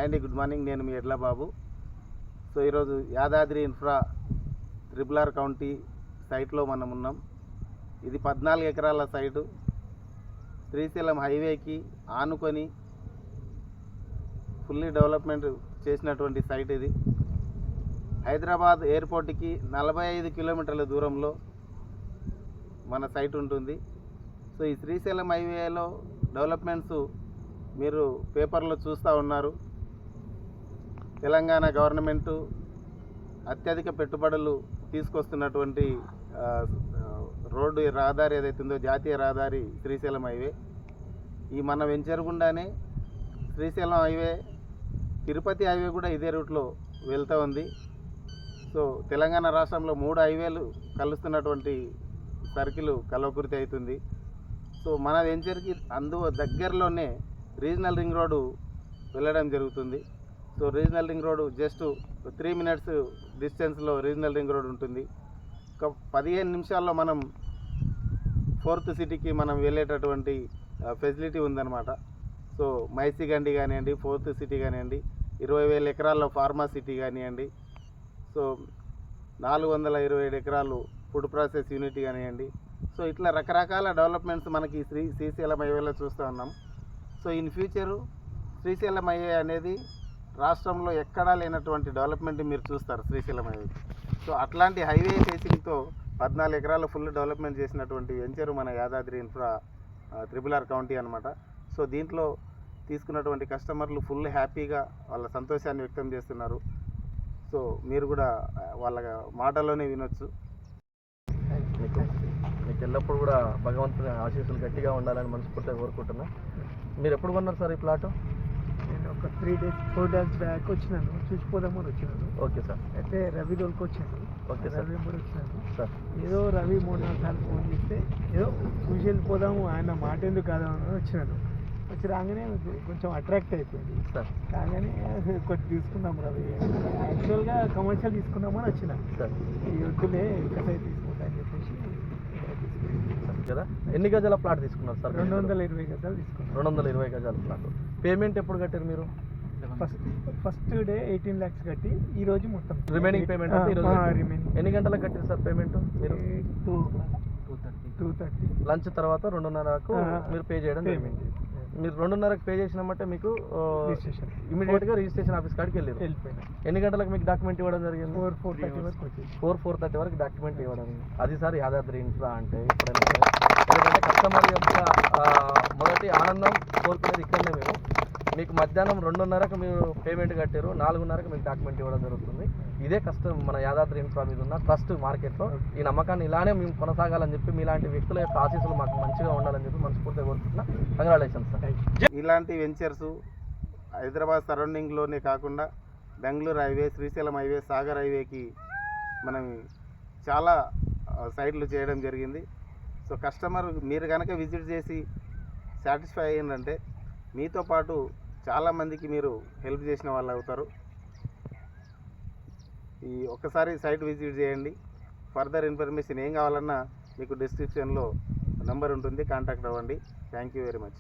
Hi అండి, good morning. నేను మీ ఎడ్ల బాబు. సో ఈరోజు యాదాద్రి ఇన్ఫ్రా ట్రిపుల్ కౌంటీ సైట్లో మనం ఉన్నాం. ఇది 14 ఎకరాల సైటు, శ్రీశైలం హైవేకి ఆనుకొని ఫుల్లీ డెవలప్మెంట్ చేసినటువంటి సైట్ ఇది. హైదరాబాద్ ఎయిర్పోర్ట్కి 45 కిలోమీటర్ల దూరంలో మన సైట్ ఉంటుంది. సో ఈ శ్రీశైలం హైవేలో డెవలప్మెంట్స్ మీరు పేపర్లో చూస్తూ ఉన్నారు. తెలంగాణ గవర్నమెంటు అత్యధిక పెట్టుబడులు తీసుకొస్తున్నటువంటి రోడ్డు రహదారి ఏదైతుందో జాతీయ రహదారి శ్రీశైలం హైవే. ఈ మన వెంచర్ గుండానే శ్రీశైలం హైవే, తిరుపతి హైవే కూడా ఇదే రూట్లో వెళ్తూ ఉంది. సో తెలంగాణ రాష్ట్రంలో 3 హైవేలు కలుస్తున్నటువంటి సర్కిల్ కల్వకుర్తి అవుతుంది. సో మన వెంచర్కి దగ్గరలోనే రీజనల్ రింగ్ రోడ్డు వెళ్ళడం జరుగుతుంది. So regional ring road just 3 minutes డిస్టెన్స్లో రీజనల్ రింగ్ రోడ్ ఉంటుంది. ఒక 15 నిమిషాల్లో మనం 4th సిటీకి మనం వెళ్ళేటటువంటి ఫెసిలిటీ ఉందన్నమాట. సో మైసిగండి కానివ్వండి, 4th సిటీ కానివ్వండి, 20,000 ఎకరాల్లో ఫార్మా సిటీ కానివ్వండి, సో 427 ఎకరాలు ఫుడ్ ప్రాసెస్ యూనిట్ కానివ్వండి. సో ఇట్లా రకరకాల డెవలప్మెంట్స్ మనకి శ్రీశైలం హైవేలో చూస్తూ ఉన్నాం. So in future Srisailam highway అనేది రాష్ట్రంలో ఎక్కడా లేనటువంటి డెవలప్మెంట్ మీరు చూస్తారు శ్రీశైలం హైవే. సో అట్లాంటి హైవే ఫేసింగ్తో 14 ఎకరాలు ఫుల్ డెవలప్మెంట్ చేసినటువంటి వెంచరు మన యాదాద్రి ఇన్ఫ్రా ట్రిపుల్ కౌంటీ అనమాట. సో దీంట్లో తీసుకున్నటువంటి కస్టమర్లు ఫుల్ హ్యాపీగా వాళ్ళ సంతోషాన్ని వ్యక్తం చేస్తున్నారు. సో మీరు కూడా వాళ్ళ మాటల్లోనే వినొచ్చు. మీకు ఎల్లప్పుడు కూడా భగవంతుని ఆశీస్సులు గట్టిగా ఉండాలని మనస్ఫూర్తిగా కోరుకుంటున్నా. మీరు ఎప్పుడు కొన్నారు సార్ ఈ ప్లాట్? నేను ఒక 4 days బ్యాక్ వచ్చినాను, చూసిపోదామని వచ్చినాను. Okay sir. అయితే రవి దొరికి వచ్చాను. Okay sir. రవి కూడా వచ్చినాను సార్. ఏదో రవి 3-4 సార్లు ఫోన్ చేస్తే ఏదో చూసి వెళ్ళిపోదాము, ఆయన మాట ఎందుకు కాదామని వచ్చినాను. వచ్చి రాగానే కొంచెం అట్రాక్ట్ అయిపోయింది సార్. కాగానే కొద్ది తీసుకున్నాం రవి. యాక్చువల్గా కమర్షియల్ తీసుకున్నామని వచ్చిన సార్. ఈ వద్దులే కసాయి తీసుకుంటా అని చెప్పేసి కదా. ఎన్ని గజాల ప్లాట్ తీసుకున్నారు సార్? 220 గజాలు తీసుకున్నాం. 220 గజాల ప్లాట్. పేమెంట్ ఎప్పుడు కట్టారు మీరు? ఫస్ట్ డే 18 lakhs కట్టి ఈ రోజు మొత్తం రిమైనింగ్ పేమెంట్ అంటే ఈరోజు రిమైనింగ్. ఎన్ని గంటలకు కట్టారు సార్ పేమెంట్ మీరు? 2:30 లంచ్ తర్వాత 2:30కు మీరు పే చేయడం జరిగింది. మీరు 2:30కు పే చేసినామంటే మీకు ఇమీడియట్గా రిజిస్ట్రేషన్ ఆఫీస్ కాడికి వెళ్ళిపోయినా. ఎన్ని గంటలకు మీకు డాక్యుమెంట్ ఇవ్వడం జరిగింది? 4:30 వరకు వచ్చేసి 4:30 వరకు డాక్యుమెంట్ ఇవ్వడం. అది సార్ యాదాద్రి ఇన్ఫ్రా అంటే. ఎందుకంటే కస్టమర్ యొక్క మొదటి ఆనందం కోరుకునేది ఇక్కడనే. మేము మీకు మధ్యాహ్నం 2:30కు మీరు పేమెంట్ కట్టారు, 4:30కు మీకు డాక్యుమెంట్ ఇవ్వడం జరుగుతుంది. ఇదే కష్టం మన యాదాద్రి ఇన్ఫ్రా మీద ఉన్న ట్రస్ట్ మార్కెట్లో. ఈ నమ్మకాన్ని ఇలానే మేము కొనసాగాలని చెప్పి మీలాంటి వ్యక్తుల యొక్క ఆశీస్సులు మాకు మంచిగా ఉండాలని చెప్పి మనస్ఫూర్తిగా కోరుకుంటున్నా. Congratulations sir. ఇలాంటి వెంచర్స్ హైదరాబాద్ సరౌండింగ్లోనే కాకుండా బెంగళూరు హైవే, శ్రీశైలం హైవే, సాగర్ హైవేకి మనం చాలా సైట్లు చేయడం జరిగింది. సో కస్టమర్ మీరు కనుక విజిట్ చేసి సాటిస్ఫై అయ్యిందంటే మీతో పాటు చాలామందికి మీరు హెల్ప్ చేసిన వాళ్ళు అవుతారు. ఈ ఒక్కసారి సైట్ విజిట్ చేయండి. ఫర్దర్ ఇన్ఫర్మేషన్ ఏం కావాలన్నా మీకు డిస్క్రిప్షన్లో నెంబర్ ఉంటుంది, కాంటాక్ట్ అవ్వండి. Thank you very much.